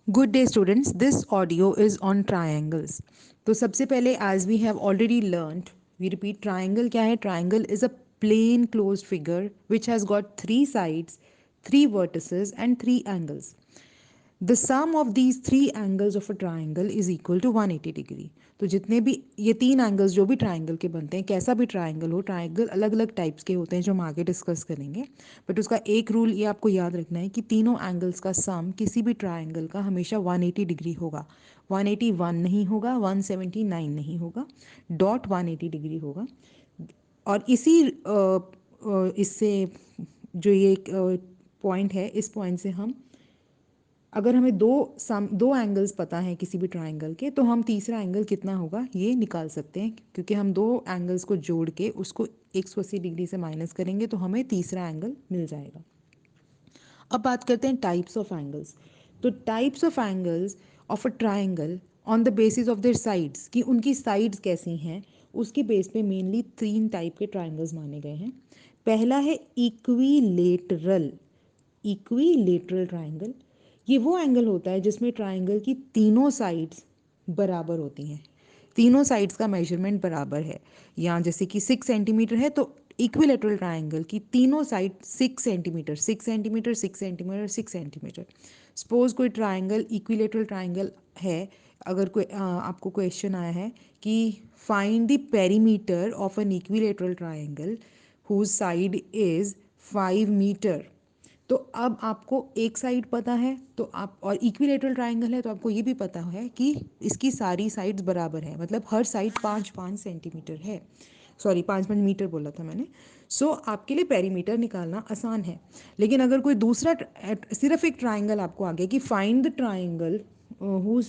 Good day students, this audio is on triangles. तो सबसे पहले as we have already learned, we repeat triangle क्या है? Triangle is a plane closed figure which has got three sides, three vertices and three angles. The sum of these three angles of a triangle is equal to 180 degree. तो जितने भी ये तीन angles जो भी triangle के बनते हैं, कैसा भी ट्राइंगल हो, ट्राइंगल अलग अलग टाइप्स के होते हैं जो हम आगे डिस्कस करेंगे. बट उसका एक रूल ये आपको याद रखना है कि तीनों एंगल्स का सम किसी भी ट्राइंगल का हमेशा 180 डिग्री होगा. 181 नहीं होगा, 179 नहीं होगा, डॉट 180 डिग्री होगा. और इससे जो ये पॉइंट है, इस पॉइंट से हम अगर हमें दो एंगल्स पता है किसी भी ट्राइंगल के, तो हम तीसरा एंगल कितना होगा ये निकाल सकते हैं, क्योंकि हम दो एंगल्स को जोड़ के उसको 180 डिग्री से माइनस करेंगे तो हमें तीसरा एंगल मिल जाएगा. अब बात करते हैं टाइप्स ऑफ एंगल्स. तो types of angles of a triangle on the basis of their sides, कि उनकी साइड्स कैसी हैं, उसके बेस पे मेनली तीन टाइप के ट्राइंगल्स माने गए हैं. पहला है इक्विलेटरल. इक्विलेटरल ट्राइंगल, ये वो एंगल होता है जिसमें ट्राइंगल की तीनों साइड्स बराबर होती हैं, तीनों साइड्स का मेजरमेंट बराबर है. यहाँ जैसे कि 6 सेंटीमीटर है तो इक्विलेटरल ट्राइंगल की तीनों side 6 centimetre, 6 centimetre, 6 centimetre, 6 centimetre. Suppose कोई ट्राइंगल इक्विलेटरल ट्राइंगल है. अगर कोई आपको क्वेश्चन आया है कि find the perimeter of an equilateral triangle whose side is 5 metre. तो अब आपको एक साइड पता है तो आप, और इक्विलेटरल ट्राइंगल है तो आपको ये भी पता है कि इसकी सारी साइड्स बराबर है, मतलब हर साइड 5-5 सेंटीमीटर है. सॉरी, 5-5 मीटर बोला था मैंने. सो आपके लिए पेरीमीटर निकालना आसान है. लेकिन अगर कोई दूसरा सिर्फ एक ट्राइंगल आपको आ गया कि find the triangle whose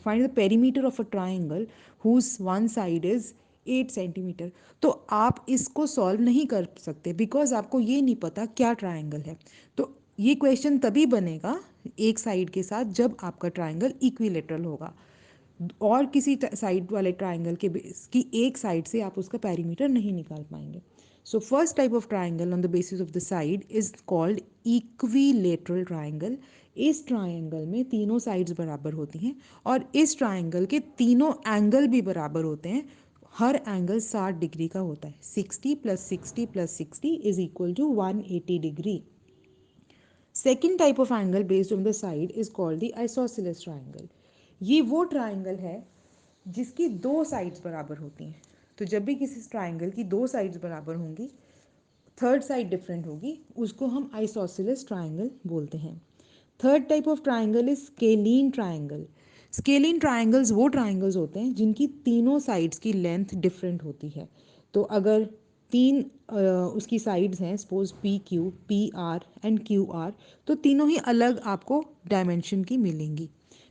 find the perimeter of a triangle whose one side is 8 centimetre, तो आप इसको सॉल्व नहीं कर सकते बिकॉज आपको ये नहीं पता क्या ट्राइंगल है. तो ये क्वेश्चन तभी बनेगा एक साइड के साथ जब आपका ट्राइंगल इक्विलेटरल होगा, और किसी साइड वाले ट्राइंगल के बेस की एक साइड से आप उसका पेरीमीटर नहीं निकाल पाएंगे. So first type of triangle on the basis of the side is called equilateral triangle. इस ट्राइंगल में तीनों साइड्स बराबर होती हैं और इस ट्राइंगल के तीनों एंगल भी बराबर होते हैं. हर एंगल 60 डिग्री का होता है. 60 + 60 + 60 is equal to 180 degree. Second type of angle based on the side is called the isosceles triangle. ये वो ट्राइंगल है जिसकी दो साइड्स बराबर होती हैं. तो जब भी किसी ट्राइंगल की दो साइड्स बराबर होंगी, थर्ड साइड डिफरेंट होगी, उसको हम आइसोसेलेस ट्राइंगल बोलते हैं. Third type of triangle is scalene triangle. Scalene triangles वो ट्राइंगल्स होते हैं जिनकी तीनों साइड्स की लेंथ डिफरेंट होती है. तो अगर तीन उसकी साइड्स हैं, suppose PQ, PR and QR, तो तीनों ही अलग आपको डायमेंशन की मिलेंगी.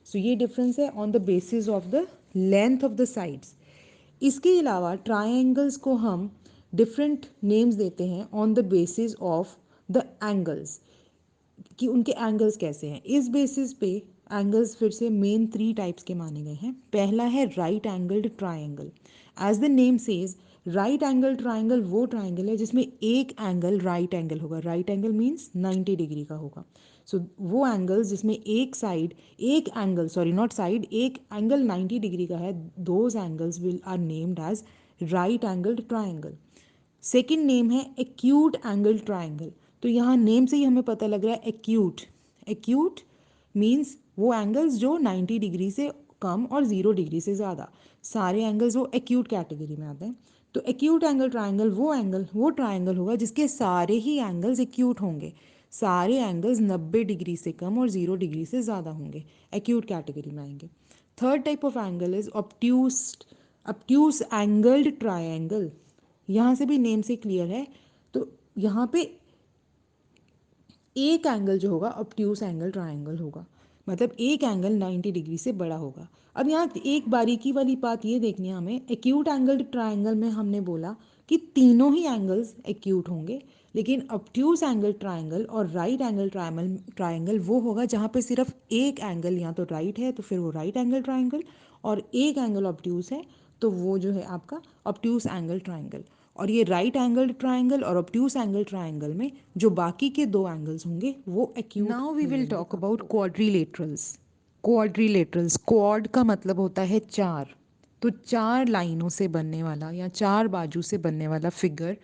सो ये डिफरेंस है on the basis of the length of the sides. इसके अलावा ट्राइंगल्स को हम डिफरेंट नेम्स देते हैं on the basis of the angles, कि उनके एंगल्स कैसे हैं. इस बेसिस पे एंगल्स फिर से मेन थ्री टाइप्स के माने गए हैं. पहला है right angled triangle. As the name says, right angle triangle वो ट्राइंगल है जिसमें एक एंगल राइट एंगल होगा. राइट एंगल मीन्स 90 डिग्री का होगा. सो वो एंगल्स जिसमें एक एंगल, सॉरी नॉट साइड, एक एंगल 90 डिग्री का है, those angles will are named as right angled triangle. Second name है एक्यूट एंगल ट्राइंगल. तो यहाँ नेम से ही हमें पता लग रहा है एक्यूट. एक्यूट मीन्स वो एंगल्स जो 90 डिग्री से कम और 0 डिग्री से ज़्यादा, सारे एंगल्स वो एक्यूट कैटेगरी में आते हैं. तो एक्यूट एंगल ट्राइंगल वो ट्राइंगल होगा जिसके सारे ही एंगल्स एक्यूट होंगे. सारे एंगल्स 90 डिग्री से कम और 0 डिग्री से ज़्यादा होंगे, एक्यूट कैटेगरी में आएंगे. Third type of angle is obtuse angled triangle. यहाँ से भी नेम से क्लियर है. तो यहाँ पे एक एंगल जो होगा ऑब्ट्यूस एंगल ट्राइंगल होगा, मतलब एक एंगल 90 डिग्री से बड़ा होगा. अब यहाँ एक बारीकी वाली बात ये देखनी है हमें. एक्यूट एंगल ट्राइंगल में हमने बोला कि तीनों ही एंगल्स एक्यूट होंगे, लेकिन ऑब्ट्यूस एंगल ट्राइंगल और राइट एंगल ट्राइंगल वो होगा जहाँ पे सिर्फ एक एंगल या तो राइट है तो फिर वो राइट एंगल ट्राइंगल, और एक एंगल ऑब्ट्यूस है तो वो जो है आपका ऑब्ट्यूस एंगल ट्राइंगल. और ये राइट एंगल ट्राइंगल और ऑब्ट्यूस एंगल ट्राइंगल में जो बाकी के दो एंगल्स होंगे वो acute. Now we will talk about quadrilaterals. Quadrilaterals, quad का मतलब होता है चार, तो चार लाइनों से बनने वाला या चार बाजू से बनने वाला फिगर,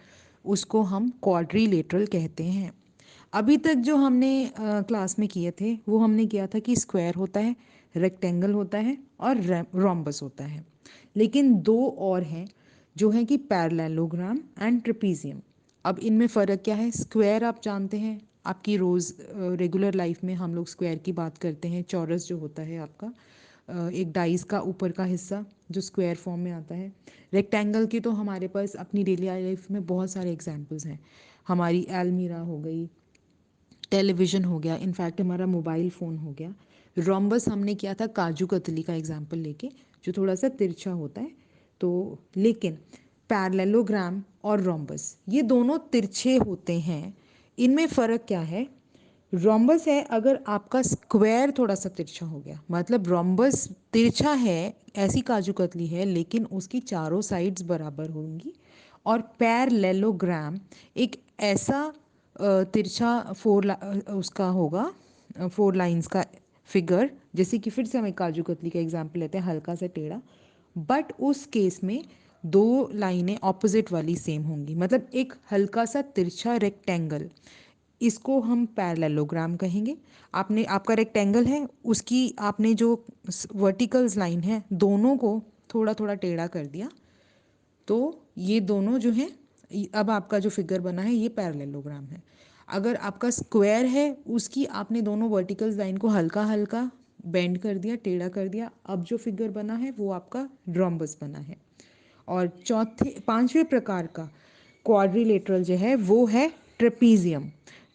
उसको हम क्वाड्रिलेटरल कहते हैं। अभी तक जो हमने क्लास में किए थे वो हमने किया था कि स्क्वायर होता है, रेक्टेंगल होता है और रोम्बस होता है। लेकिन दो और हैं जो हैं कि पैरेललोग्राम एंड ट्रेपीजियम। अब इनमें फ़र्क क्या है? स्क्वायर आप जानते हैं, आपकी रोज़ रेगुलर लाइफ में हम लोग स्क्वायर की बात करते हैं। चौरस जो होता है आपका एक डाइस का ऊपर का हिस्सा जो स्क्वायर फॉर्म में आता है। रेक्टेंगल की तो हमारे पास अपनी डेली लाइफ में बहुत सारे एग्जांपल्स हैं। हमारी अलमीरा हो गई, टेलीविज़न हो गया, इनफैक्ट हमारा मोबाइल फ़ोन हो गया। रोम्बस हमने किया था काजू कतली का एग्जाम्पल लेके, जो थोड़ा सा तिरछा होता है। तो लेकिन पैरेललोग्राम और रोम्बस ये दोनों तिरछे होते हैं। इनमें फ़र्क क्या है? रोम्बस है अगर आपका स्क्वायर थोड़ा सा तिरछा हो गया, मतलब रोम्बस तिरछा है, ऐसी काजू कतली है लेकिन उसकी चारों साइड्स बराबर होंगी। और पैरेललोग्राम एक ऐसा तिरछा उसका होगा, फोर लाइंस का फिगर, जैसे कि फिर से हम एक काजू कतली का एग्जांपल लेते हैं, हल्का सा टेढ़ा, बट उस केस में दो लाइनें ऑपोजिट वाली सेम होंगी, मतलब एक हल्का सा तिरछा रेक्टेंगल, इसको हम पैरेललोग्राम कहेंगे। आपने आपका रेक्टेंगल है, उसकी आपने जो वर्टिकल्स लाइन है दोनों को थोड़ा थोड़ा टेढ़ा कर दिया, तो ये दोनों जो हैं, अब आपका जो फिगर बना है ये पैरेललोग्राम है। अगर आपका स्क्वायर है, उसकी आपने दोनों वर्टिकल लाइन को हल्का हल्का बेंड कर दिया, टेढ़ा कर दिया, अब जो फिगर बना है वो आपका रोम्बस बना है। और पांचवें प्रकार का क्वाड्रिलेटरल जो है वो है ट्रेपीजियम।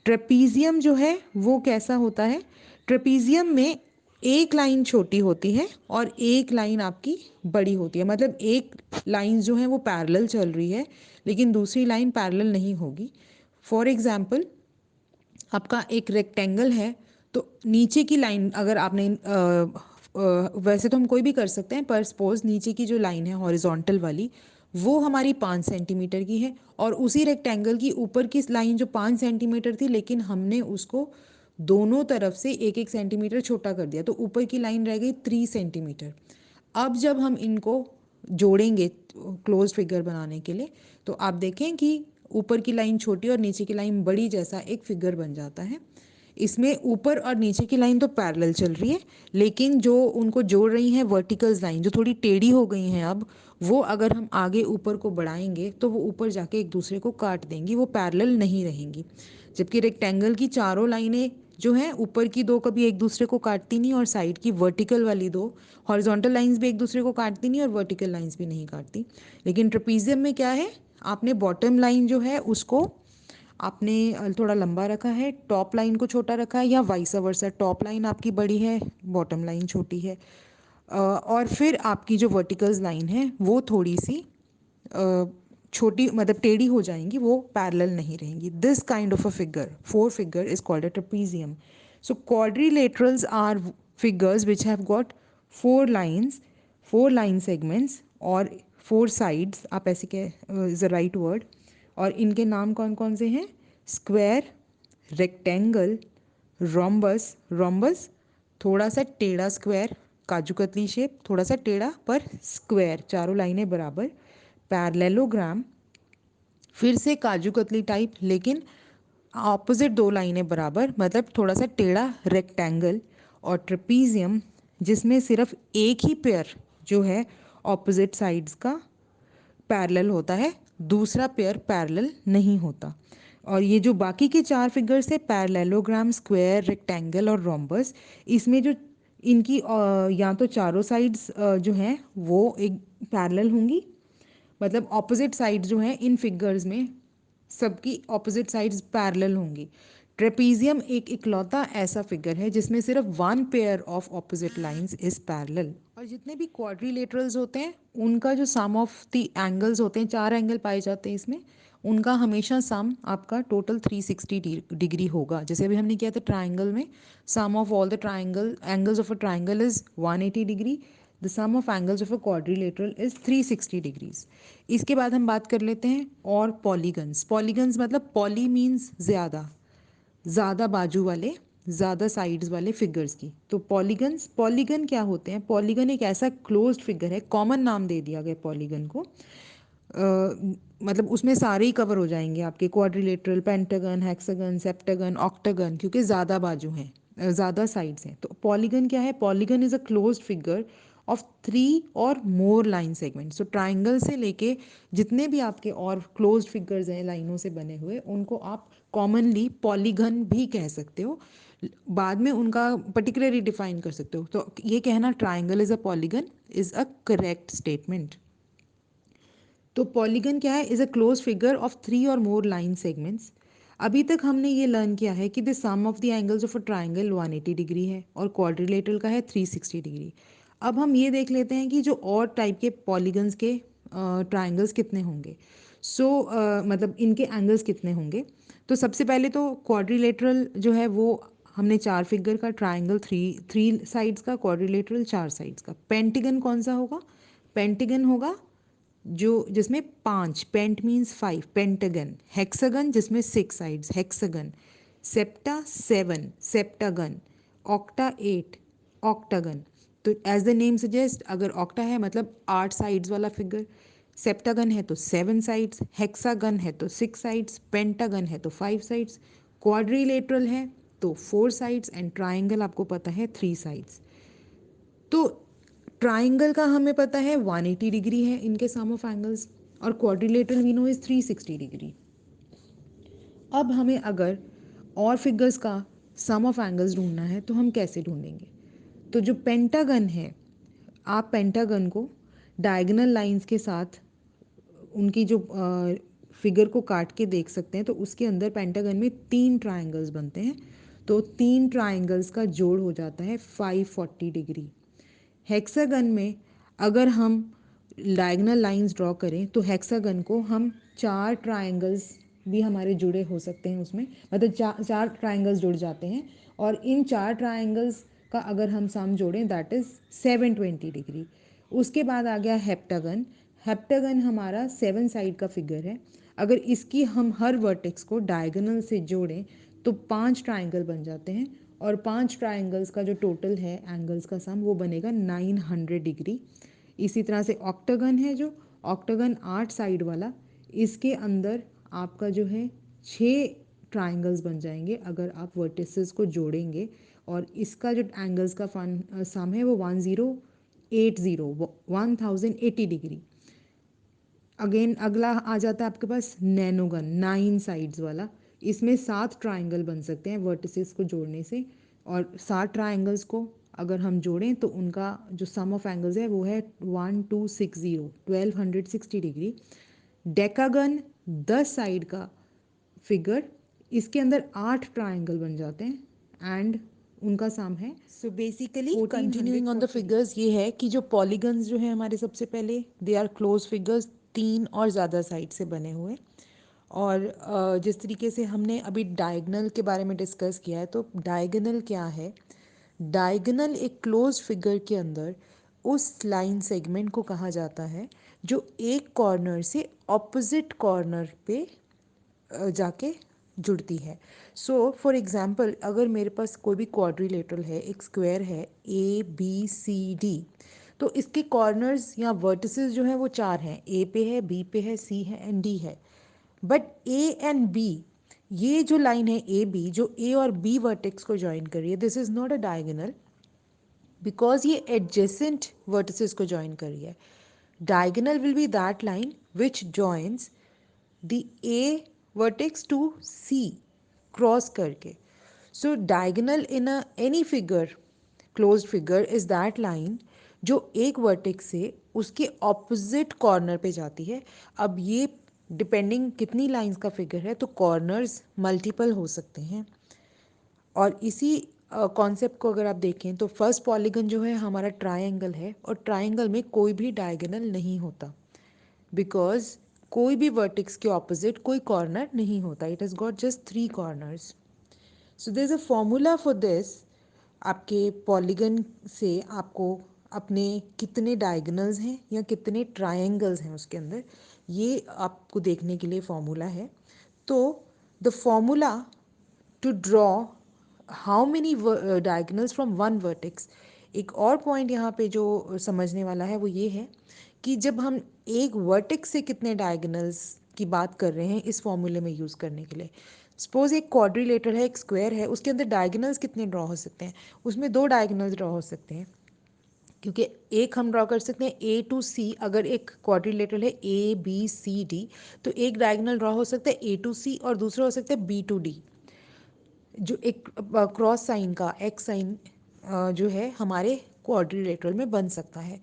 ट्रेपीजियम जो है वो कैसा होता है? ट्रेपीजियम में एक लाइन छोटी होती है और एक लाइन आपकी बड़ी होती है, मतलब एक लाइन जो है वो पैरेलल चल रही है लेकिन दूसरी लाइन पैरेलल नहीं होगी। फॉर एग्जांपल, आपका एक रेक्टेंगल है, तो नीचे की लाइन अगर आपने वैसे तो हम कोई भी कर सकते हैं, पर सपोज नीचे की जो लाइन है हॉरिजॉन्टल वाली, वो हमारी 5 सेंटीमीटर की है, और उसी रेक्टेंगल की ऊपर की लाइन जो 5 सेंटीमीटर थी, लेकिन हमने उसको दोनों तरफ से 1-1 सेंटीमीटर छोटा कर दिया, तो ऊपर की लाइन रह गई 3 सेंटीमीटर। अब जब हम इनको जोड़ेंगे क्लोज फिगर बनाने के लिए, तो आप देखें कि ऊपर की लाइन छोटी और नीचे की लाइन बड़ी जैसा एक फिगर बन जाता है। इसमें ऊपर और नीचे की लाइन तो पैरेलल चल रही है, लेकिन जो उनको जोड़ रही हैं वर्टिकल्स लाइन जो थोड़ी टेढ़ी हो गई हैं, अब वो अगर हम आगे ऊपर को बढ़ाएंगे तो वो ऊपर जाके एक दूसरे को काट देंगी, वो पैरेलल नहीं रहेंगी। जबकि रेक्टेंगल की चारों लाइनें जो हैं ऊपर की दो कभी एक दूसरे को काटती नहीं, और साइड की वर्टिकल वाली दो हॉरिजॉन्टल लाइंस भी एक दूसरे को काटती नहीं और वर्टिकल लाइंस भी नहीं काटती। लेकिन ट्रेपीजियम में क्या है? आपने बॉटम लाइन जो है उसको आपने थोड़ा लंबा रखा है, टॉप लाइन को छोटा रखा है, या वाइस वर्सा, टॉप लाइन आपकी बड़ी है, बॉटम लाइन छोटी है। और फिर आपकी जो वर्टिकल्स लाइन है वो थोड़ी सी छोटी, मतलब टेढ़ी हो जाएंगी, वो पैरेलल नहीं रहेंगी। This kind of a figure, four figure is called a trapezium. So quadrilaterals are figures which have got four line segments और four sides, आप ऐसे कह इज द राइट वर्ड। और इनके नाम कौन कौन से हैं? स्क्वायर, रेक्टेंगल, रोम्बस, रोम्बस थोड़ा सा टेढ़ा स्क्वायर, काजू कतली शेप, थोड़ा सा टेढ़ा पर स्क्वायर, चारों लाइनें बराबर, पैरेललोग्राम, फिर से काजू कतली टाइप लेकिन ऑपोजिट दो लाइनें बराबर, मतलब थोड़ा सा टेढ़ा रेक्टेंगल, और ट्रेपीजियम जिसमें सिर्फ एक ही पेयर जो है ऑपोजिट साइड्स का पैरेलल होता है, दूसरा पेयर पैरेलल नहीं होता। और ये जो बाकी के चार फिगर्स है, पैरेललोग्राम, स्क्वायर, रेक्टेंगल और रोम्बस, इसमें जो इनकी या तो चारों साइड्स जो हैं वो एक पैरेलल होंगी, मतलब ऑपोजिट साइड जो हैं इन फिगर्स में सबकी ऑपोजिट साइड्स पैरेलल होंगी। ट्रेपीजियम एक इकलौता ऐसा फिगर है जिसमें सिर्फ one pair of opposite lines is parallel. और जितने भी क्वाड्रिलेटरल्स होते हैं उनका जो सम ऑफ द एंगल्स होते हैं, चार एंगल पाए जाते हैं इसमें, उनका हमेशा सम आपका टोटल 360 डिग्री होगा। जैसे अभी हमने किया था ट्राइंगल में, sum of all the triangle angles of a triangle is 180 degree, the sum of angles of a quadrilateral is 360 degrees. इसके बाद हम बात कर लेते हैं और पॉलीगन्स। पॉलीगन्स मतलब पॉली मीन्स ज़्यादा, ज़्यादा बाजू वाले, ज़्यादा साइड्स वाले फिगर्स की। तो पॉलीगन्स, पॉलीगन क्या होते हैं? पॉलीगन एक ऐसा क्लोज्ड फिगर है, कॉमन नाम दे दिया गया पॉलीगन को। मतलब उसमें सारे ही कवर हो जाएंगे आपके, quadrilateral, pentagon, hexagon, septagon, octagon, क्योंकि ज़्यादा बाजू हैं, ज़्यादा साइड्स हैं। तो पॉलीगन क्या है? Polygon is a closed figure of 3 और मोर लाइन सेगमेंट्स। तो ट्राइंगल से लेके जितने भी आपके और क्लोज्ड फिगर्स हैं लाइनों से बने हुए, उनको आप कॉमनली पॉलीगन भी कह सकते हो। बाद में उनका पर्टिकुलरली डिफाइन कर सकते हो। तो ये कहना triangle is a polygon is a correct statement. तो पॉलीगन क्या है? Is a close figure of 3 और मोर लाइन सेगमेंट्स। अभी तक हमने ये लर्न किया है कि the sum of the angles of a triangle 180 degree है और क्वाड्रिलेटरल का है 360 डिग्री। अब हम ये देख लेते हैं कि जो और टाइप के पॉलीगन्स के ट्राइंगल्स कितने होंगे। मतलब इनके एंगल्स कितने होंगे। तो सबसे पहले तो क्वाड्रिलेटरल जो है वो हमने 4 फिगर का, ट्राइंगल थ्री साइड्स का, क्वाड्रिलेटरल 4 साइड्स का। पेंटागन कौन सा होगा? पेंटागन होगा जो जिसमें 5, पेंट मीन्स 5, पेंटागन। हेक्सागन जिसमें 6 sides, hexagon. Septa 7, septagon. Octa 8, octagon. तो एज द नेम सजेस्ट, अगर ऑक्टा है मतलब 8 साइड्स वाला फिगर, सेप्टागन है तो 7 साइड्स, हेक्सागन है तो 6 साइड्स, पेंटागन है तो 5 साइड्स, क्वाड्रिलेटरल है तो 4 साइड्स, एंड ट्राइंगल आपको पता है 3 साइड्स। तो ट्राइंगल का हमें पता है 180 डिग्री है इनके सम ऑफ एंगल्स, और quadrilateral we know is 360 degree. अब हमें अगर और फिगर्स का सम ऑफ एंगल्स ढूंढना है तो हम कैसे ढूंढेंगे? तो जो पेंटागन है, आप पेंटागन को डायगोनल लाइंस के साथ उनकी जो फिगर को काट के देख सकते हैं। तो उसके अंदर पेंटागन में 3 ट्राइंगल्स बनते हैं। तो 3 ट्राइंगल्स का जोड़ हो जाता है 540 डिग्री। हेक्सागन में अगर हम डायगोनल लाइंस ड्रॉ करें तो हेक्सागन को हम 4 ट्राइंगल्स भी हमारे जुड़े हो सकते हैं उसमें, मतलब 4 ट्राइंगल्स जुड़ जाते हैं। और इन 4 ट्राइंगल्स का अगर हम सम जोड़ें दैट इज़ 720 डिग्री। उसके बाद आ गया हेप्टागन। हेप्टागन हमारा 7 साइड का फिगर है। अगर इसकी हम हर वर्टेक्स को डायगोनल से जोड़ें तो 5 ट्राइंगल बन जाते हैं, और 5 ट्राइंगल्स का जो टोटल है एंगल्स का सम वो बनेगा 900 डिग्री। इसी तरह से ऑक्टागन है, जो ऑक्टागन 8 साइड वाला, इसके अंदर आपका जो है 6 ट्राइंगल्स बन जाएंगे अगर आप वर्टिसेस को जोड़ेंगे, और इसका जो एंगल्स का सम है वो 1080 डिग्री। अगेन अगला आ जाता है आपके पास नैनोगन, 9 साइड्स वाला। इसमें 7 ट्राइंगल बन सकते हैं वर्टिसेस को जोड़ने से, और 7 ट्राइंगल्स को अगर हम जोड़ें तो उनका जो सम ऑफ एंगल्स है वो है 1260 डिग्री। डेकागन 10 साइड का फिगर, इसके अंदर 8 ट्राइंगल बन जाते हैं एंड उनका सम है। So basically continuing on the figures, ये है कि जो पॉलीगन्स जो है हमारे, सबसे पहले दे आर क्लोज फिगर्स, 3 और ज़्यादा साइड से बने हुए। और जिस तरीके से हमने अभी डायगोनल के बारे में डिस्कस किया है, तो डायगोनल क्या है? डायगोनल एक क्लोज फिगर के अंदर उस लाइन सेगमेंट को कहा जाता है जो एक कॉर्नर से ऑपोजिट कॉर्नर पे जाके जुड़ती है। सो फॉर एग्जांपल, अगर मेरे पास कोई भी क्वाड्रिलेटरल है, एक स्क्वायर है ABCD, तो इसके कॉर्नर्स या वर्टिसेस जो है वो 4 हैं। ए पे है, बी पे है, सी है एंड डी है। बट ए एंड बी, ये जो लाइन है ए बी, जो ए और बी वर्टेक्स को ज्वाइन कर रही है, this is not a diagonal, because ये एडजेसेंट वर्टिसेस को ज्वाइन कर रही है। Diagonal will be that line which joins the A vertex to C, cross करके। So diagonal in any figure, closed figure, is that line जो एक vertex से उसके ऑपोजिट कॉर्नर पे जाती है। अब ये डिपेंडिंग कितनी लाइंस का फिगर है, तो कॉर्नर्स मल्टीपल हो सकते हैं। और इसी कॉन्सेप्ट को अगर आप देखें तो फर्स्ट पॉलीगन जो है हमारा ट्रायंगल है, और ट्रायंगल में कोई भी डायगोनल नहीं होता, बिकॉज कोई भी वर्टेक्स के ऑपोजिट कोई कॉर्नर नहीं होता। It has got just 3 corners. So there is a formula for this. आपके पॉलीगन से आपको अपने कितने डायगोनल्स हैं या कितने ट्रायंगल्स हैं उसके अंदर, ये आपको देखने के लिए फॉर्मूला है। तो the formula to draw how many diagonals from one vertex. एक और पॉइंट यहाँ पे जो समझने वाला है वो ये है कि जब हम एक वर्टेक्स से कितने डायगनल्स की बात कर रहे हैं इस फॉर्मूले में यूज़ करने के लिए, सपोज एक क्वाड्रिलेटरल है, एक स्क्वायर है, उसके अंदर डायगनल्स कितने ड्रॉ हो सकते हैं? उसमें दो डायगनल्स ड्रॉ हो सकते हैं, क्योंकि एक हम ड्रॉ कर सकते हैं ए टू सी। अगर एक क्वाड्रिलेटरल है ए बी सी डी, तो एक डायगनल ड्रॉ हो सकता है ए टू सी और दूसरा हो सकता है बी टू डी। जो एक क्रॉस साइन का एक्स साइन जो है हमारे क्वाड्रिलेटरल में बन सकता है।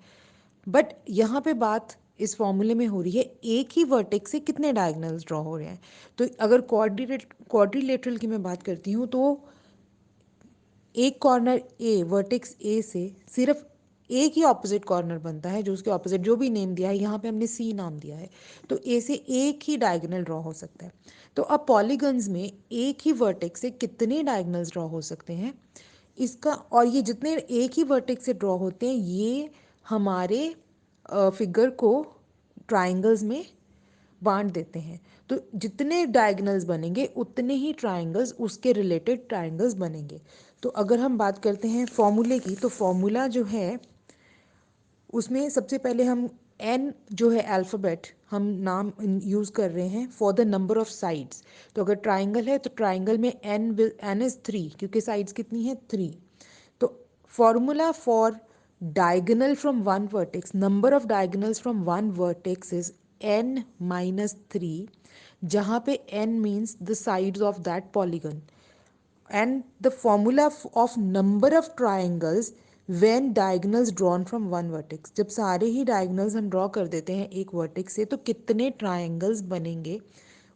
बट यहाँ पे बात इस फॉर्मूले में हो रही है एक ही वर्टेक्स से कितने डायगनल्स ड्रॉ हो रहे हैं। तो अगर क्वाड्रिलेटरल की मैं बात करती हूँ तो एक कॉर्नर ए, वर्टेक्स ए से सिर्फ एक ही ऑपोजिट कॉर्नर बनता है, जो उसके ऑपोजिट जो भी नेम दिया है, यहाँ पे हमने सी नाम दिया है, तो ए से एक ही डायगोनल ड्रॉ हो सकता है। तो अब पॉलीगन्स में एक ही वर्टेक्स से कितने डायगोनल्स ड्रॉ हो सकते हैं इसका, और ये जितने एक ही वर्टेक्स से ड्रॉ होते हैं ये हमारे फिगर को ट्राइंगल्स में बांट देते हैं। तो जितने डायगोनल्स बनेंगे उतने ही ट्राइंगल्स उसके रिलेटेड ट्राइंगल्स बनेंगे। तो अगर हम बात करते हैं फॉर्मूले की, तो फॉर्मूला जो है उसमें सबसे पहले हम एन जो है अल्फ़ाबेट हम नाम यूज़ कर रहे हैं for the number of sides. तो अगर ट्राइंगल है तो ट्राइंगल में एन इज़ 3, क्योंकि साइड्स कितनी है 3। तो formula for diagonal from one vertex, number of diagonals from one vertex is n-3, जहाँ पे n means the sides of that polygon, and the formula of number of triangles when diagonals drawn from one vertex। जब सारे ही diagonals हम draw कर देते हैं एक vertex से तो कितने triangles बनेंगे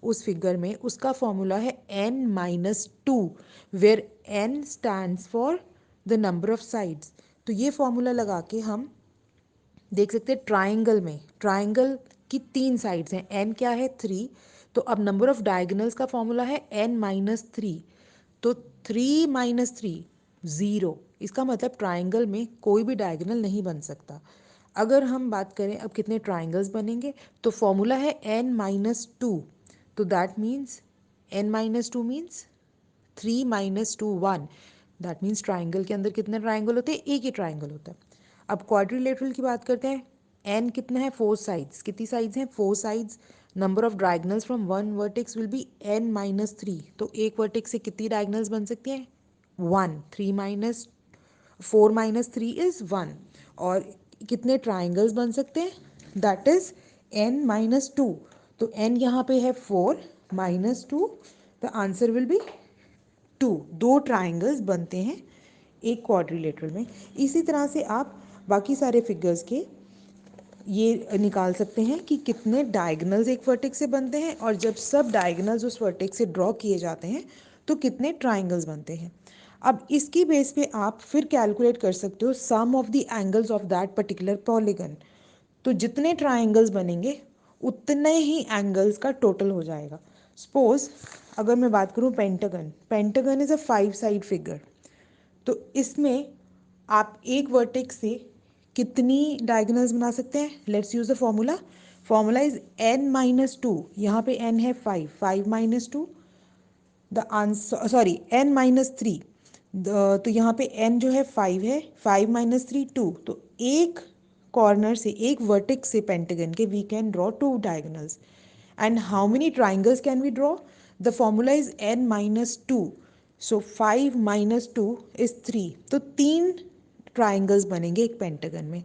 उस फिगर में, उसका फॉर्मूला है n-2, where n stands for the number of sides। तो ये फॉर्मूला लगा के हम देख सकते हैं ट्राइंगल में, ट्राइंगल की 3 साइड्स हैं, n क्या है 3, तो अब नंबर ऑफ डायगोनल्स का फॉर्मूला है n-3। तो 3-3 0, इसका मतलब ट्राइंगल में कोई भी डायगोनल नहीं बन सकता। अगर हम बात करें अब कितने ट्राइंगल्स बनेंगे, तो फॉर्मूला है n-2, तो that means n-2 means 3-2 1, that means triangle के अंदर कितने ट्राइंगल होते हैं? एक ही ट्राइंगल होता है। अब क्वाड्रिलेटरल की बात करते हैं, एन कितना है 4 साइड्स, कितनी साइड्स हैं 4 sides, number of diagonals from one vertex will be n-3। तो एक वर्टेक्स से कितनी डायगोनल्स बन सकती हैं? 1, 3 माइनस 4-3 इज 1। और कितने ट्राइंगल्स बन सकते हैं? That is n-2। तो n यहाँ पे है 4-2, द आंसर विल बी 2। दो ट्राइंगल्स बनते हैं एक क्वाड्रिलेटरल में। इसी तरह से आप बाकी सारे फिगर्स के ये निकाल सकते हैं कि कितने डायगोनल्स एक वर्टेक्स से बनते हैं, और जब सब डायगोनल्स उस वर्टेक्स से ड्रॉ किए जाते हैं तो कितने ट्राइंगल्स बनते हैं। अब इसकी बेस पे आप फिर कैलकुलेट कर सकते हो sum of the angles of that particular polygon. तो जितने ट्राइंगल्स बनेंगे उतने ही एंगल्स का टोटल हो जाएगा। सपोज अगर मैं बात करूँ pentagon, pentagon is a 5 side figure. तो इसमें आप एक वर्टेक्स से कितनी डायगोनल्स बना सकते हैं? Let's use the formula. Formula is n-2, यहाँ पे n है 5, 5-2, द आंसर सॉरी n-3, तो यहाँ पे n जो है 5 है, 5-3 2, तो एक कॉर्नर से एक वर्टेक्स से पेंटागन के we can draw 2 diagonals. And how many triangles can we draw? The formula is n-2, so 5-2 is 3, तो 3 ट्राइंगल्स बनेंगे एक पेंटागन में।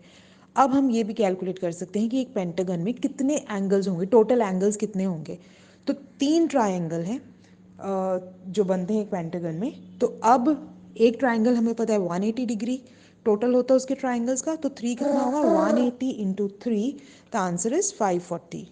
अब हम ये भी कैलकुलेट कर सकते हैं कि एक पेंटागन में कितने एंगल्स होंगे, टोटल एंगल्स कितने होंगे। तो 3 ट्राइंगल हैं जो बनते हैं एक पेंटागन में। तो अब एक ट्राइंगल हमें पता है 180 डिग्री टोटल होता है उसके ट्राइंगल्स का, तो 3 कितना होगा 180 इंटू 3, द आंसर इज 540।